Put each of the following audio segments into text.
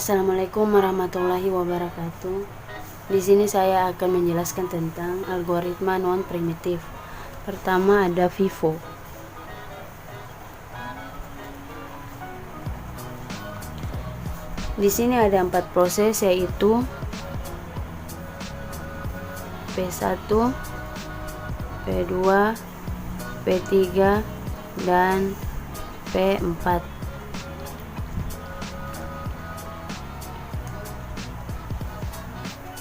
Assalamualaikum warahmatullahi wabarakatuh. Di sini saya akan menjelaskan tentang algoritma non primitif. Pertama ada FIFO. Di sini ada 4 proses, yaitu P1, P2, P3 dan P4.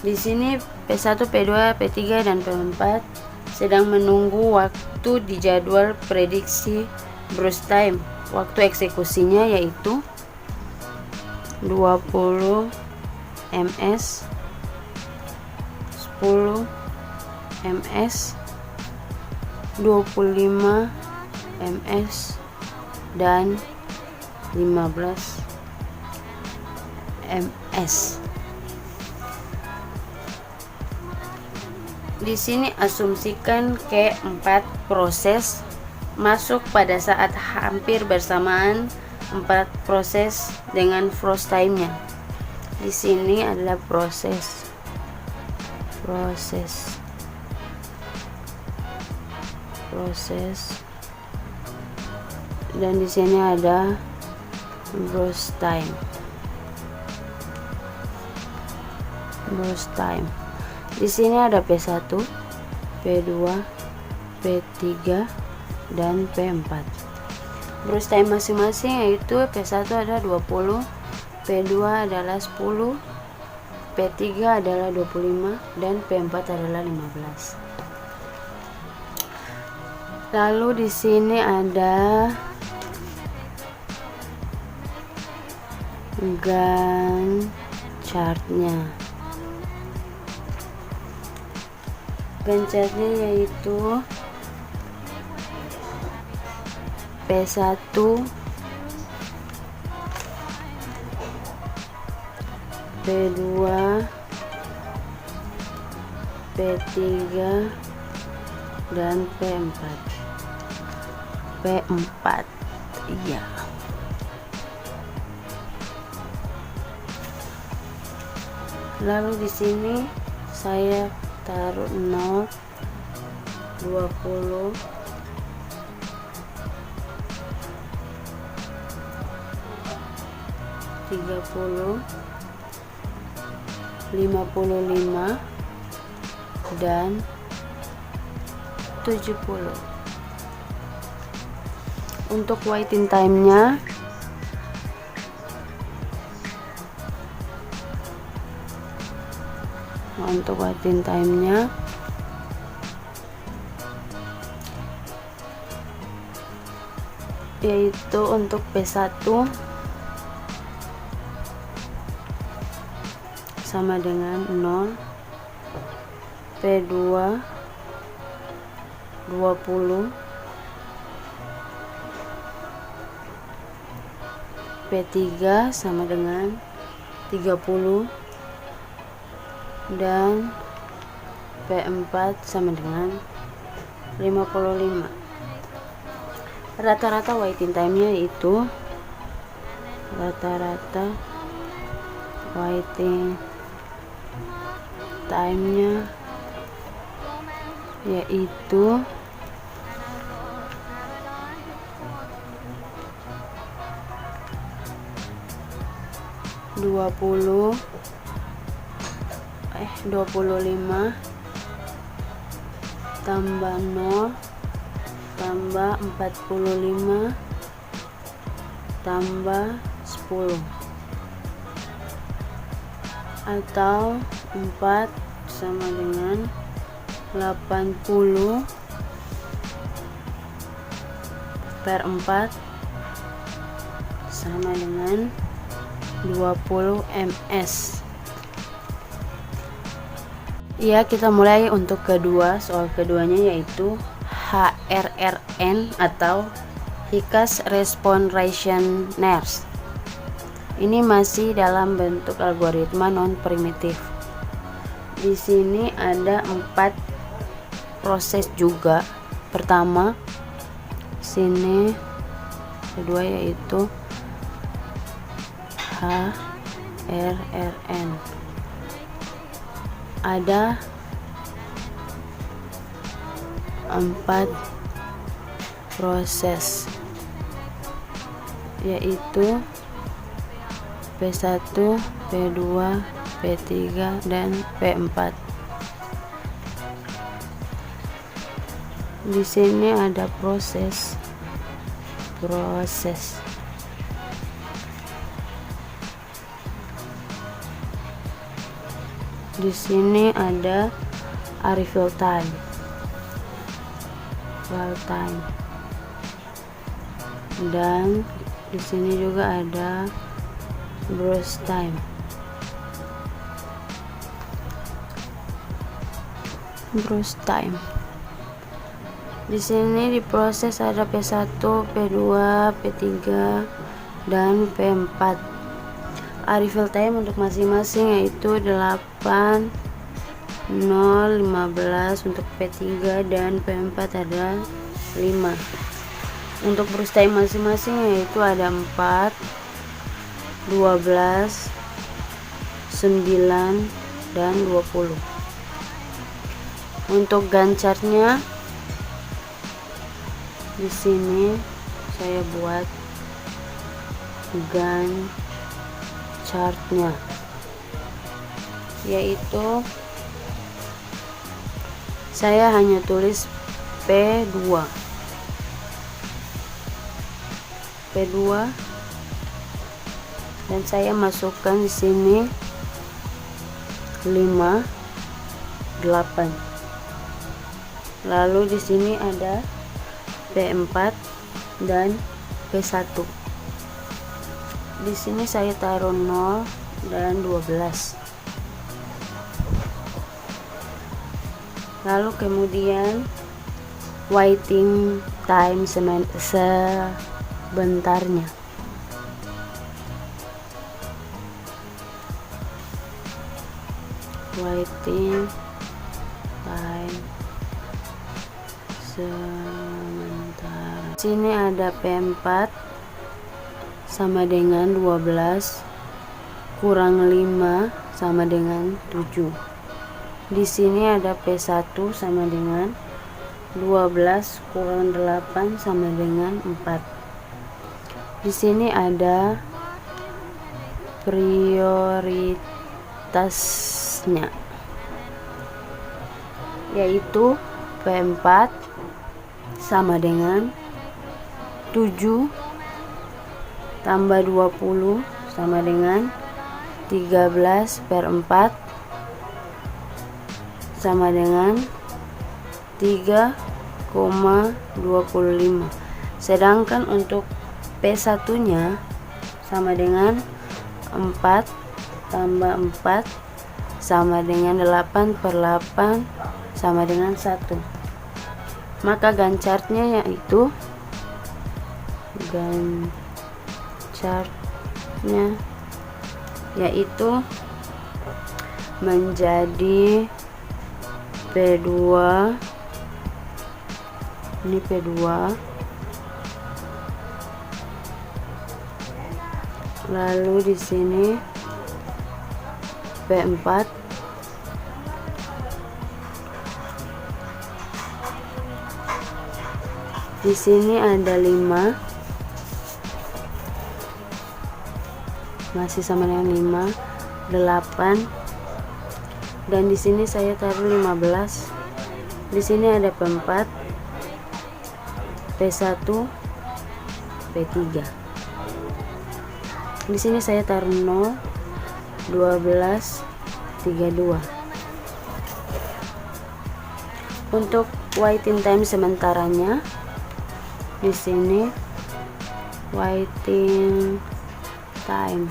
Di sini P1, P2, P3 dan P4 sedang menunggu waktu di jadwal prediksi burst time. Waktu eksekusinya yaitu 20 ms, 10 ms, 25 ms dan 15 ms. Di sini asumsikan keempat proses masuk pada saat hampir bersamaan 4 proses dengan frost time-nya. Di sini adalah proses dan di sini ada burst time. Di sini ada P1, P2, P3 dan P4. Burst time masing-masing yaitu P1 adalah 20, P2 adalah 10, P3 adalah 25 dan P4 adalah 15. Lalu di sini ada Gantt chart-nya. Gantt chart-nya yaitu P1, P2, P3 dan P4. Iya. Lalu di sini saya taruh 0, 20, 30, 55 dan 70. Untuk waiting time-nya yaitu untuk P1 sama dengan 0, P2 20, P3 sama dengan 30 dan P4 sama dengan 55. Rata-rata waiting time-nya itu yaitu 25 tambah 0 tambah 45 tambah 10 atau 4 sama dengan 80 per 4 sama dengan 20 ms. Ya, kita mulai untuk soal keduanya yaitu HRRN atau Hiccup Response Rationers. Ini masih dalam bentuk algoritma non primitif. Di sini ada 4 proses juga. Pertama, sini kedua yaitu H RRN. Ada 4 proses, yaitu P1, P2, P3, dan P4. Di sini ada proses. Di sini ada arrival time, dan di sini juga ada browse time. Di sini diproses ada P1, P2, P3, dan P4. Arrival time untuk masing-masing yaitu 8, 0, 15 untuk P3, dan P4 ada 5. Untuk browse time masing-masing yaitu ada 4, 12, 9, dan 20. Untuk Gantt chart-nya di sini saya buat Gantt chart-nya, yaitu saya hanya tulis P2 dan saya masukkan di sini 5, 8. Lalu di sini ada P4 dan P1. Di sini saya taruh 0 dan 12. Lalu kemudian waiting time sebentarnya. Waiting time sementara. Sini ada P4 sama dengan 12 kurang 5 sama dengan 7. Di sini ada P1 sama dengan 12 kurang 8 sama dengan 4. Di sini ada prioritasnya, yaitu P4 sama dengan 7 tambah 20 sama dengan 13/4 sama dengan 3,25. Sedangkan untuk P1 nya sama dengan 4 tambah 4 sama dengan 8/8 sama dengan 1. Maka Gantt chart-nya yaitu menjadi P2, ini P2, lalu di sini P4, di sini ada 5, masih sama dengan 5, 8, dan di sini saya taruh 15. Di sini ada P4, P1, P3. Di sini saya taruh 0, 12, 32. Untuk waiting time sementaranya, di sini waiting time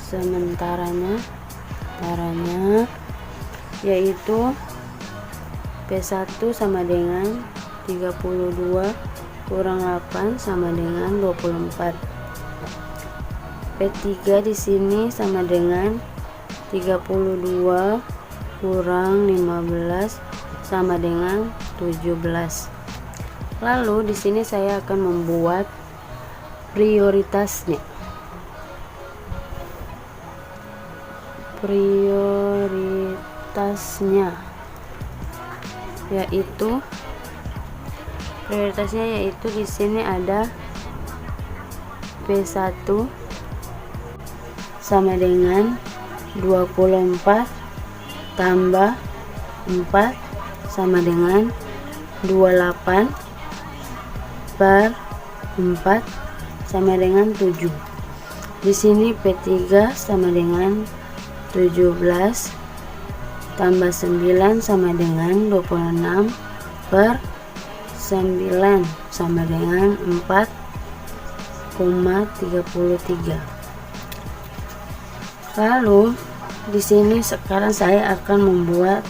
sementaranya yaitu P1 sama dengan 32 kurang 8 sama dengan 24. P3 di sini sama dengan 32 kurang 15 sama dengan 17. Lalu di sini saya akan membuat prioritasnya. prioritasnya yaitu di sini ada P1 sama dengan 24 tambah 4 sama dengan 28 per 4 sama dengan 7. Di sini P3 sama dengan 17 tambah 9 sama dengan 26 per 9 sama dengan 4,33. Lalu di sini sekarang saya akan membuat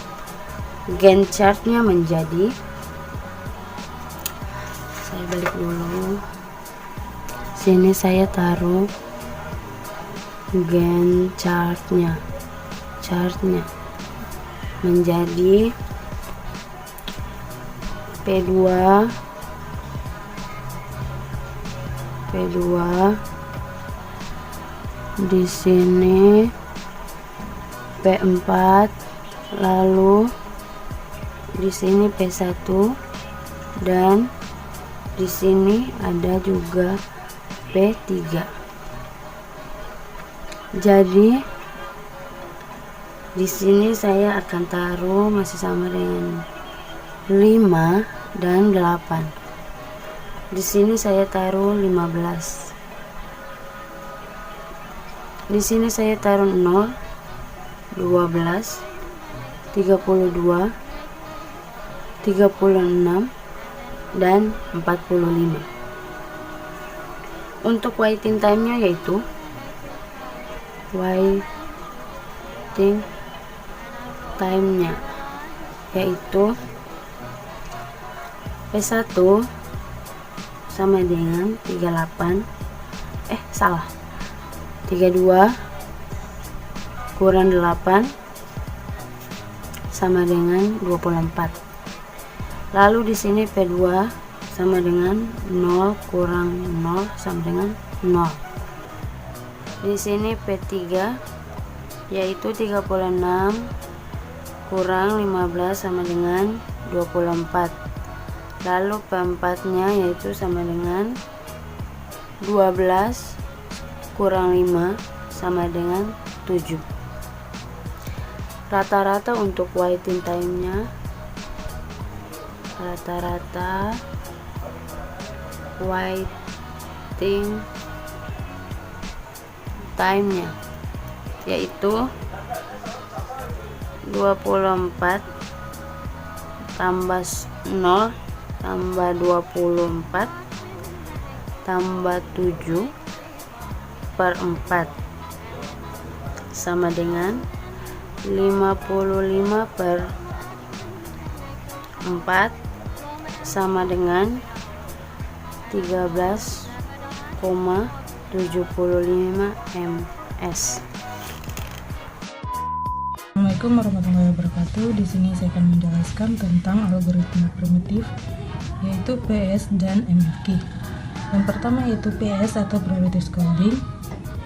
Gantt chartnya menjadi, saya balik dulu, sini saya taruh Gantt chartnya menjadi P2 di sini P4, lalu di sini P1 dan di sini ada juga P3. Jadi di sini saya akan taruh masih sama dengan 5 dan 8. Di sini saya taruh 15. Di sini saya taruh 0, 12, 32, 36 dan 45. Untuk waiting time-nya yaitu P1 sama dengan 32 kurang 8 sama dengan 24. Lalu di sini P2 sama dengan 0 kurang 0 sama dengan 0. Di sini P3 yaitu 36 kurang 15 sama dengan 24. Lalu P4 nya yaitu sama dengan 12 kurang 5 sama dengan 7. Rata-rata untuk waiting time-nya, rata-rata waiting time-nya yaitu 24 tambah 0 tambah 24 tambah 7 per 4 sama dengan 55 per 4 sama dengan 13,75 ms. Assalamualaikum warahmatullahi wabarakatuh. Di sini saya akan menjelaskan tentang algoritma primitif yaitu PS dan MFK. Yang pertama yaitu PS atau Priority Coding.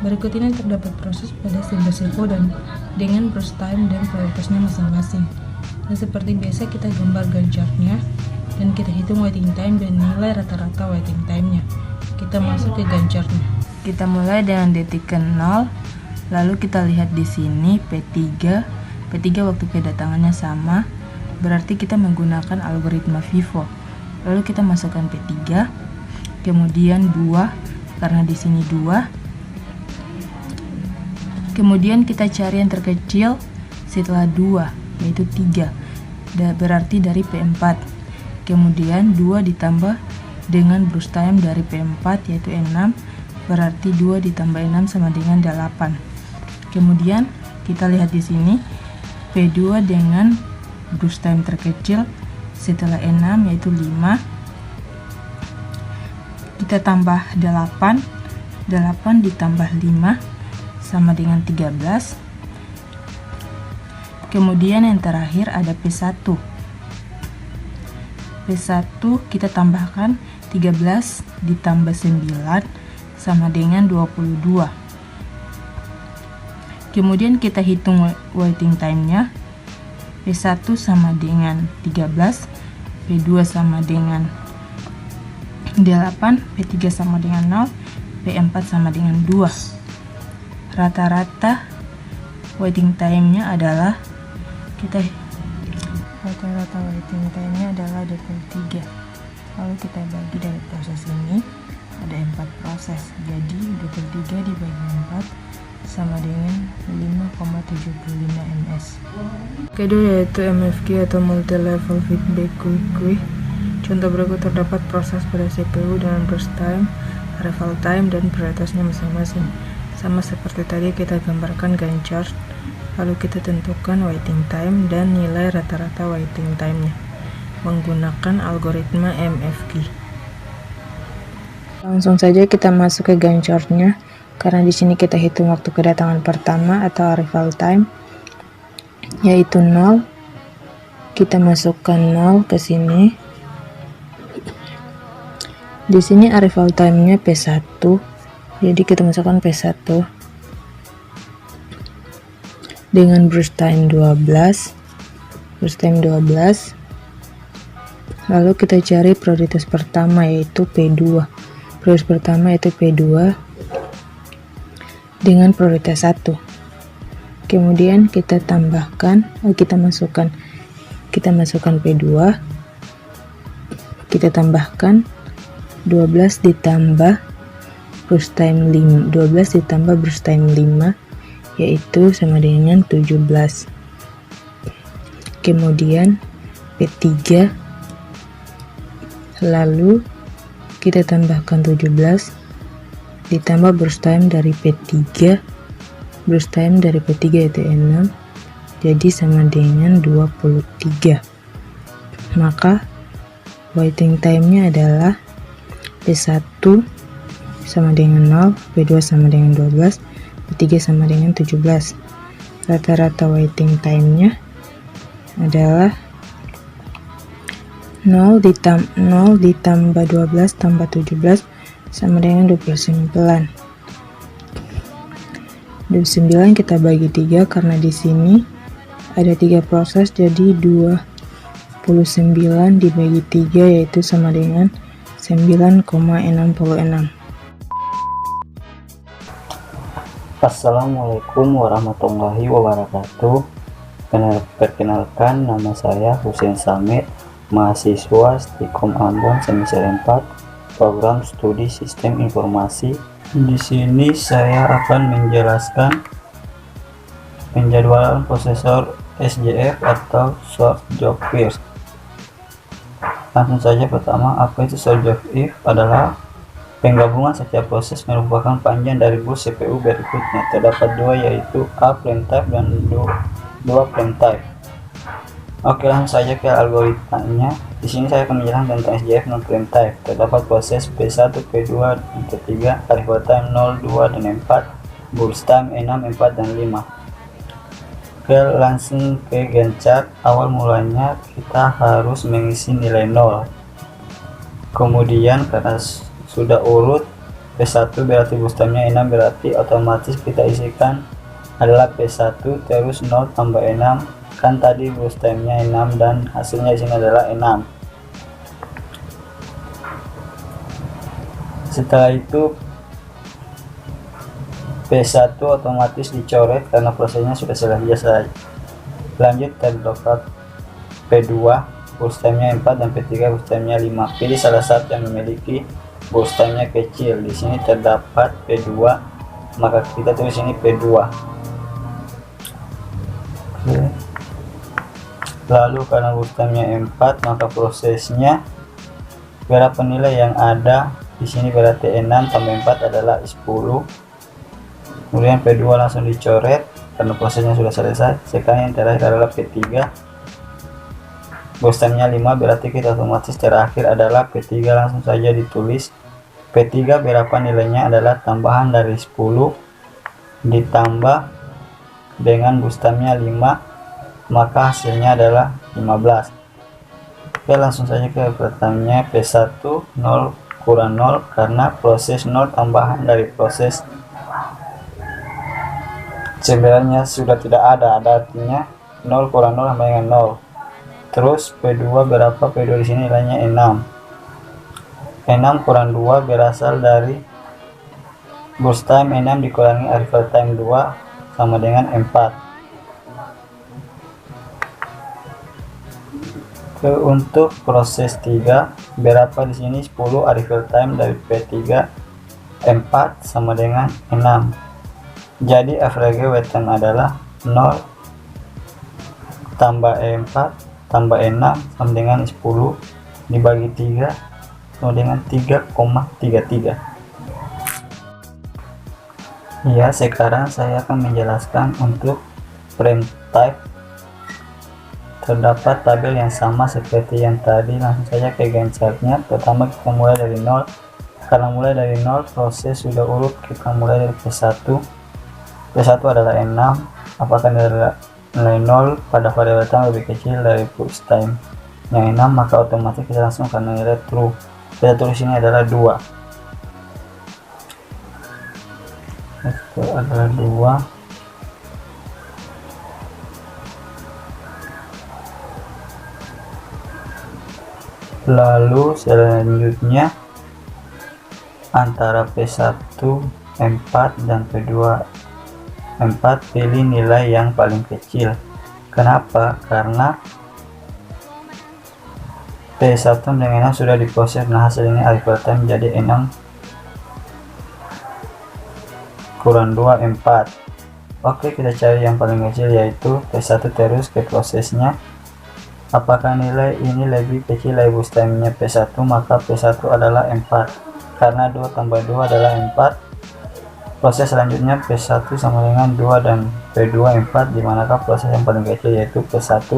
Berikut ini terdapat proses pada Simple dan dengan burst time dan prioritasnya masing-masing. Dan seperti biasa kita gambar Gantt chart-nya dan kita hitung waiting time dan nilai rata-rata waiting time-nya. Kita masuk ke Gantt chart-nya. Kita mulai dengan detik ke 0. Lalu kita lihat di sini P3 waktu kedatangannya sama, berarti kita menggunakan algoritma FIFO. Lalu kita masukkan P3, kemudian 2 karena di sini 2. Kemudian kita cari yang terkecil setelah 2 yaitu 3, berarti dari P4. Kemudian 2 ditambah dengan burst time dari P4 yaitu 6, berarti 2 ditambah 6 sama dengan 8. Kemudian kita lihat di sini P2 dengan burst time terkecil setelah 6 yaitu 5. Kita tambah 8 ditambah 5 sama dengan 13. Kemudian yang terakhir ada P1. P1 kita tambahkan 13 ditambah 9 sama dengan 22. Kemudian kita hitung waiting time-nya. P1 sama dengan 13, P2 sama dengan 8, P3 sama dengan 0, P4 sama dengan 2. Rata-rata waiting time-nya adalah rata-rata waiting time-nya adalah 23. Lalu kita bagi dari proses ini ada 4 proses. Jadi 23 dibagi 4 sama dengan 5,75 ms. Kedua yaitu MFQ atau Multi Level Feedback Quick. Contoh berikut terdapat proses pada CPU dengan burst time, arrival time, dan prioritasnya masing-masing. Sama seperti tadi kita gambarkan Gantt chart, lalu kita tentukan waiting time dan nilai rata-rata waiting time-nya menggunakan algoritma MFQ. Langsung saja kita masuk ke Gantt chart-nya. Karena di sini kita hitung waktu kedatangan pertama atau arrival time yaitu 0. Kita masukkan 0 ke sini. Di sini arrival time-nya P1. Jadi kita masukkan P1 dengan burst time 12. Lalu kita cari prioritas pertama yaitu P2. Prioritas pertama yaitu P2 dengan prioritas 1. Kemudian kita masukkan P2, kita tambahkan 12 ditambah burst time 5, 12 ditambah burst time 5 yaitu sama dengan 17. Kemudian P3, lalu kita tambahkan 17 ditambah burst time dari P3, burst time dari P3 yaitu 6, jadi sama dengan 23. Maka waiting time-nya adalah P1 sama dengan 0, P2 sama dengan 12, P3 sama dengan 17. Rata-rata waiting time-nya adalah 0 ditambah 12 tambah 17 sama dengan 29. 29 kita bagi 3 karena di sini ada 3 proses, jadi 29 dibagi 3 yaitu sama dengan 9,66. Assalamualaikum warahmatullahi wabarakatuh. Perkenalkan, nama saya Husein Samit, mahasiswa Stikom Ambon semester 4, program studi sistem informasi. Di sini saya akan menjelaskan penjadwalan prosesor SJF atau short job first. Langsung saja, pertama, apa itu short job if? Adalah penggabungan setiap proses merupakan panjang dari bus CPU berikutnya. Terdapat dua, yaitu A plain type dan dua plain type. Oke, langsung saja ke algoritmanya. Di sini saya akan menjelaskan tentang SJF non plain type. Terdapat proses P1, P2, dan P3, arrival time 0, 2, dan 4, burst time 6, 4, dan 5. Oke, langsung ke Gantt chart. Awal mulanya kita harus mengisi nilai 0. Kemudian karena sudah urut P1 berarti burst time-nya 6, berarti otomatis kita isikan adalah P1 terus 0 tambah 6. Kan tadi burst time-nya 6 dan hasilnya di sini adalah 6. Setelah itu P1 otomatis dicoret karena prosesnya sudah selesai. Lanjut terdapat P2 burst time-nya 4 dan P3 burst time-nya 5. Pilih salah satu yang memiliki burst time-nya kecil. Di sini terdapat P2, maka kita tulis ini P2. Oke. Lalu karena burst time-nya 4, maka prosesnya berapa nilai yang ada di sini, berarti 6 tambah 4 adalah 10. Kemudian P2 langsung dicoret karena prosesnya sudah selesai. Sekarang yang terakhir adalah P3, burst time-nya 5, berarti kita otomatis terakhir adalah P3. Langsung saja ditulis P3 berapa nilainya, adalah tambahan dari 10 ditambah dengan burst time-nya 5, maka hasilnya adalah 15. Oke, langsung saja ke pertanyaannya. P1 0 kurang 0 karena proses 0 tambahan dari proses 9-nya sudah tidak ada artinya 0 kurang 0 sama dengan 0. Terus P2 berapa? P2 di sini nilainya 6. 6 kurang 2 berasal dari burst time 6 dikurangi arrival time 2 sama dengan 4. Untuk proses 3 berapa di sini? 10 arrival time dari P3 4 sama dengan 6. Jadi average wait time adalah 0 tambah 4 tambah 6 sama dengan 10 dibagi 3 sama dengan 3,33. Ya, sekarang saya akan menjelaskan untuk frame type. Terdapat tabel yang sama seperti yang tadi, langsung saja ke Gantt chart-nya. Pertama kita mulai dari 0. Karena mulai dari 0 proses sudah urut, kita mulai dari P1. P1 adalah 6. Apakah nilai 0 pada variabel time lebih kecil dari burst time yang 6, maka otomatis kita langsung akan nilai true. Kita tulis ini adalah 2. Itu adalah 2. Lalu selanjutnya antara P1 4 dan P2 4 pilih nilai yang paling kecil. Kenapa? Karena P1 dengan 6 sudah diproses, nah hasilnya arrival time jadi 6 kurang 2 4. Oke, kita cari yang paling kecil yaitu P1 terus ke prosesnya. Apakah nilai ini lebih kecil dari burst time nya P1, maka P1 adalah 4 karena 2 tambah 2 adalah 4. Proses selanjutnya P1 sama dengan 2 dan P2 4, dimanakah proses yang paling kecil yaitu P1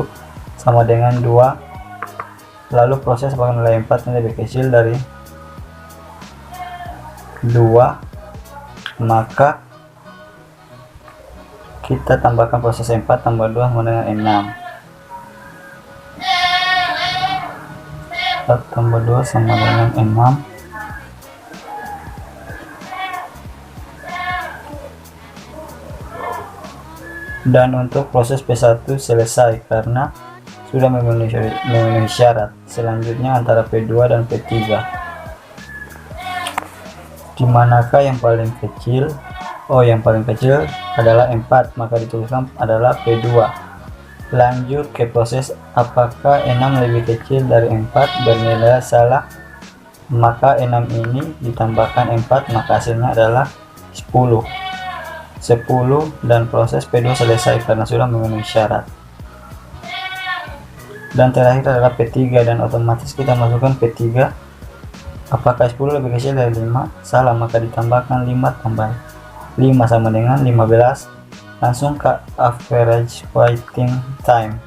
sama dengan 2. Lalu proses apakah nilai 4 ini lebih kecil dari 2, maka kita tambahkan proses 4 tambah 2 sama dengan 6. 4 tambah 2 sama dengan 6. Dan untuk proses P1 selesai karena sudah memenuhi syarat. Selanjutnya antara P2 dan P3. Dimanakah yang paling kecil? Oh, yang paling kecil adalah 4, maka dituliskan adalah P2. Lanjut ke proses apakah 6 lebih kecil dari 4, bernilai salah, maka 6 ini ditambahkan 4, maka hasilnya adalah 10 dan proses P2 selesai karena sudah memenuhi syarat. Dan terakhir adalah P3 dan otomatis kita masukkan P3. Apakah 10 lebih kecil dari 5? Salah, maka ditambahkan 5 tambah 5 sama dengan 15. Langsung ke average waiting time.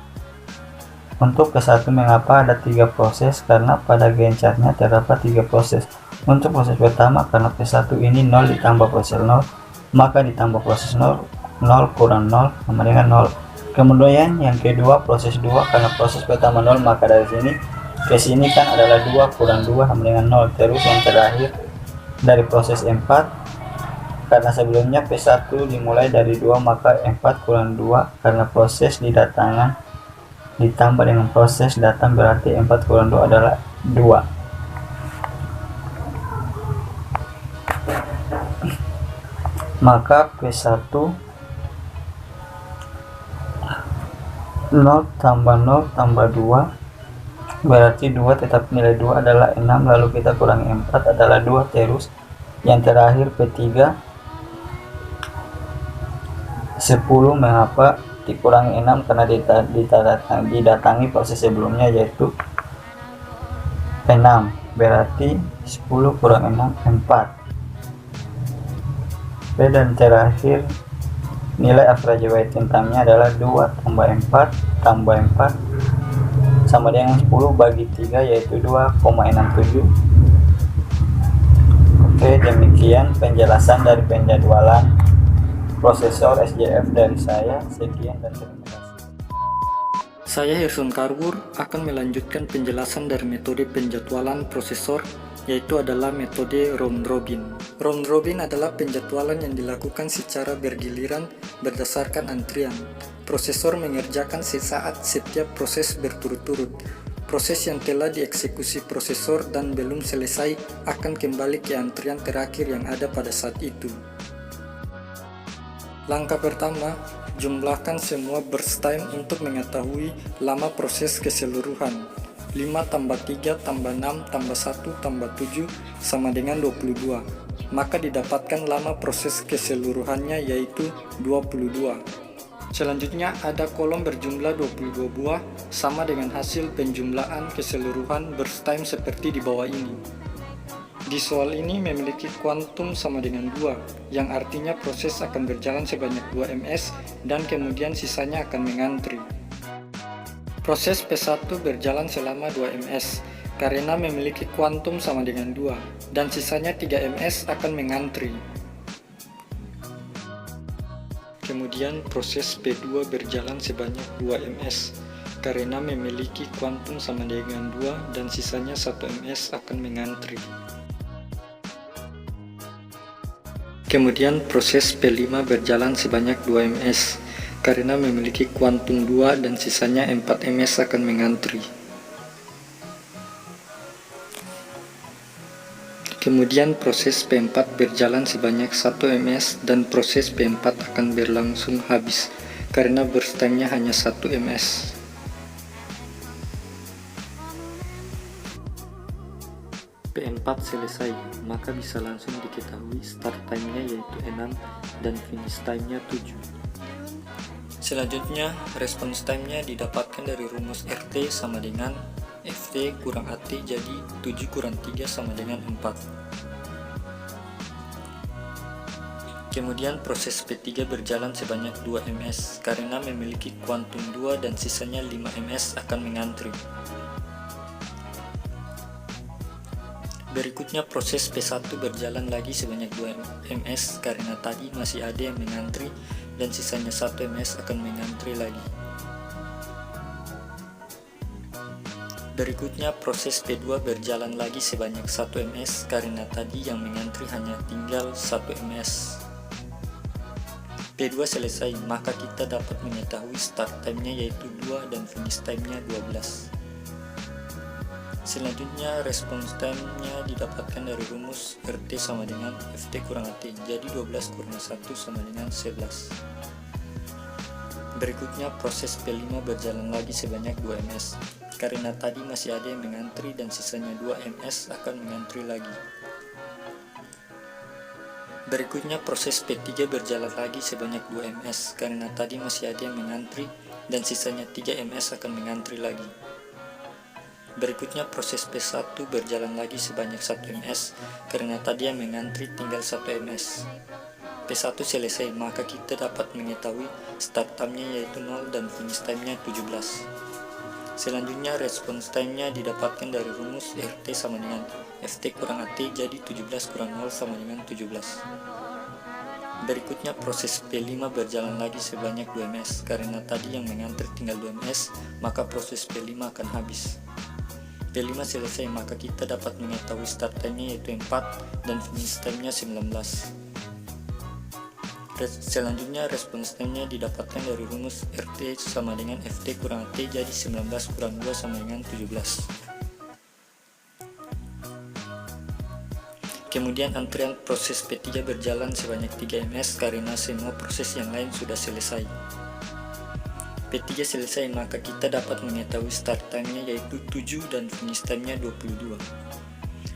Untuk P1 mengapa ada 3 proses? Karena pada Gantt chart-nya terdapat 3 proses. Untuk proses pertama karena P1 ini 0 ditambah proses 0, maka ditambah proses 0 kurang 0 sama dengan 0. Kemudian yang kedua proses 2 karena proses pertama 0, maka dari sini ke sini kan adalah 2 kurang 2 sama dengan 0. Terus yang terakhir dari proses 4 karena sebelumnya P1 dimulai dari 2, maka 4 kurang 2 karena proses didatangan ditambah dengan proses datang, berarti 4 kurang 2 adalah 2. Maka P1 0 tambah 0 tambah 2 berarti 2, tetap nilai 2 adalah 6, lalu kita kurangi 4 adalah 2. Terus yang terakhir P3 10, mengapa dikurangi 6? Karena didatangi proses sebelumnya yaitu P6, berarti 10 kurang 6 4. Dan terakhir nilai average waiting time-nya adalah 2 tambah 4 tambah 4 sama dengan 10 bagi 3 yaitu 2,67. Oke, demikian penjelasan dari penjadwalan prosesor SJF dari saya. Sekian dan terima kasih. Saya Herson Karwur akan melanjutkan penjelasan dari metode penjadwalan prosesor, yaitu adalah metode round robin. Round robin adalah penjadwalan yang dilakukan secara bergiliran berdasarkan antrian. Prosesor mengerjakan sesaat setiap proses berturut-turut. Proses yang telah dieksekusi prosesor dan belum selesai akan kembali ke antrian terakhir yang ada pada saat itu. Langkah pertama, jumlahkan semua burst time untuk mengetahui lama proses keseluruhan. 5 tambah 3 tambah 6 tambah 1 tambah 7 sama dengan 22. Maka didapatkan lama proses keseluruhannya yaitu 22. Selanjutnya ada kolom berjumlah 22 buah sama dengan hasil penjumlahan keseluruhan burst time seperti di bawah ini. Di soal ini memiliki kuantum sama dengan 2, yang artinya proses akan berjalan sebanyak 2 ms dan kemudian sisanya akan mengantri. Proses P1 berjalan selama 2 ms karena memiliki kuantum sama dengan 2 dan sisanya 3 ms akan mengantri. Kemudian proses P2 berjalan sebanyak 2 ms karena memiliki kuantum sama dengan 2 dan sisanya 1 ms akan mengantri. Kemudian proses P5 berjalan sebanyak 2 ms karena memiliki kuantum 2 dan sisanya 4 ms akan mengantri. Kemudian proses P4 berjalan sebanyak 1 ms dan proses P4 akan berlangsung habis karena burst time-nya hanya 1 ms. P4 selesai, maka bisa langsung diketahui start time-nya yaitu 6 dan finish time-nya 7. Selanjutnya, response time-nya didapatkan dari rumus RT sama dengan FT kurang AT, jadi 7 kurang 3 sama dengan 4. Kemudian proses P3 berjalan sebanyak 2 ms karena memiliki kuantum 2 dan sisanya 5 ms akan mengantri. Berikutnya proses P1 berjalan lagi sebanyak 2 ms karena tadi masih ada yang mengantri dan sisanya 1 ms akan mengantri lagi. Berikutnya proses P2 berjalan lagi sebanyak 1 ms karena tadi yang mengantri hanya tinggal 1 ms. P2 selesai, maka kita dapat mengetahui start time-nya yaitu 2 dan finish time-nya 12. Selanjutnya response time-nya didapatkan dari rumus RT sama dengan FT kurang AT, jadi 12 kurang 1 sama dengan 11. Berikutnya proses P5 berjalan lagi sebanyak 2 ms karena tadi masih ada yang mengantri dan sisanya 2 ms akan mengantri lagi. Berikutnya proses P3 berjalan lagi sebanyak 2 ms karena tadi masih ada yang mengantri dan sisanya 3 ms akan mengantri lagi. Berikutnya proses P1 berjalan lagi sebanyak 1 ms karena tadi yang mengantri tinggal 1 ms. P1 selesai, maka kita dapat mengetahui start time-nya yaitu 0 dan finish time-nya 17. Selanjutnya response time-nya didapatkan dari rumus RT sama dengan FT kurang AT, jadi 17 kurang 0 sama dengan 17. Berikutnya proses P5 berjalan lagi sebanyak 2 ms karena tadi yang mengantri tinggal 2 ms, maka proses P5 akan habis. P5 selesai, maka kita dapat mengetahui start time-nya yaitu 4 dan finish time-nya 19. Selanjutnya response time-nya didapatkan dari rumus RT sama dengan FT kurang AT, jadi 19 kurang 2 sama dengan 17. Kemudian antrian proses P3 berjalan sebanyak 3 ms karena semua proses yang lain sudah selesai. P3 selesai, maka kita dapat mengetahui start time-nya yaitu 7 dan finish time-nya 22.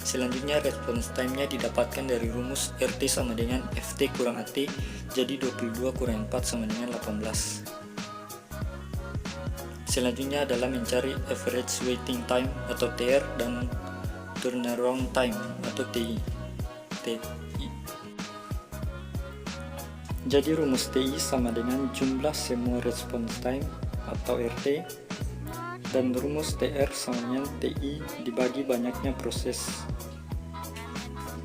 Selanjutnya response time-nya didapatkan dari rumus RT sama dengan FT kurang AT, jadi 22 kurang 4 sama dengan 18. Selanjutnya adalah mencari average waiting time atau TR dan turnaround time atau TI. Jadi rumus TI sama dengan jumlah semua response time atau RT, dan rumus TR sama dengan TI dibagi banyaknya proses.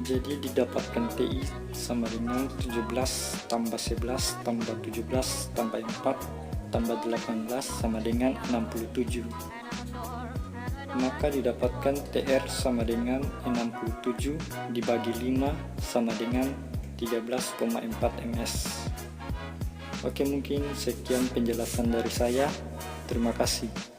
Jadi didapatkan TI sama dengan 17 tambah 11 tambah 17 tambah 4 tambah 18 sama dengan 67. Maka didapatkan TR sama dengan 67 dibagi 5 sama dengan 13,4 ms. Oke, mungkin sekian penjelasan dari saya. Terima kasih.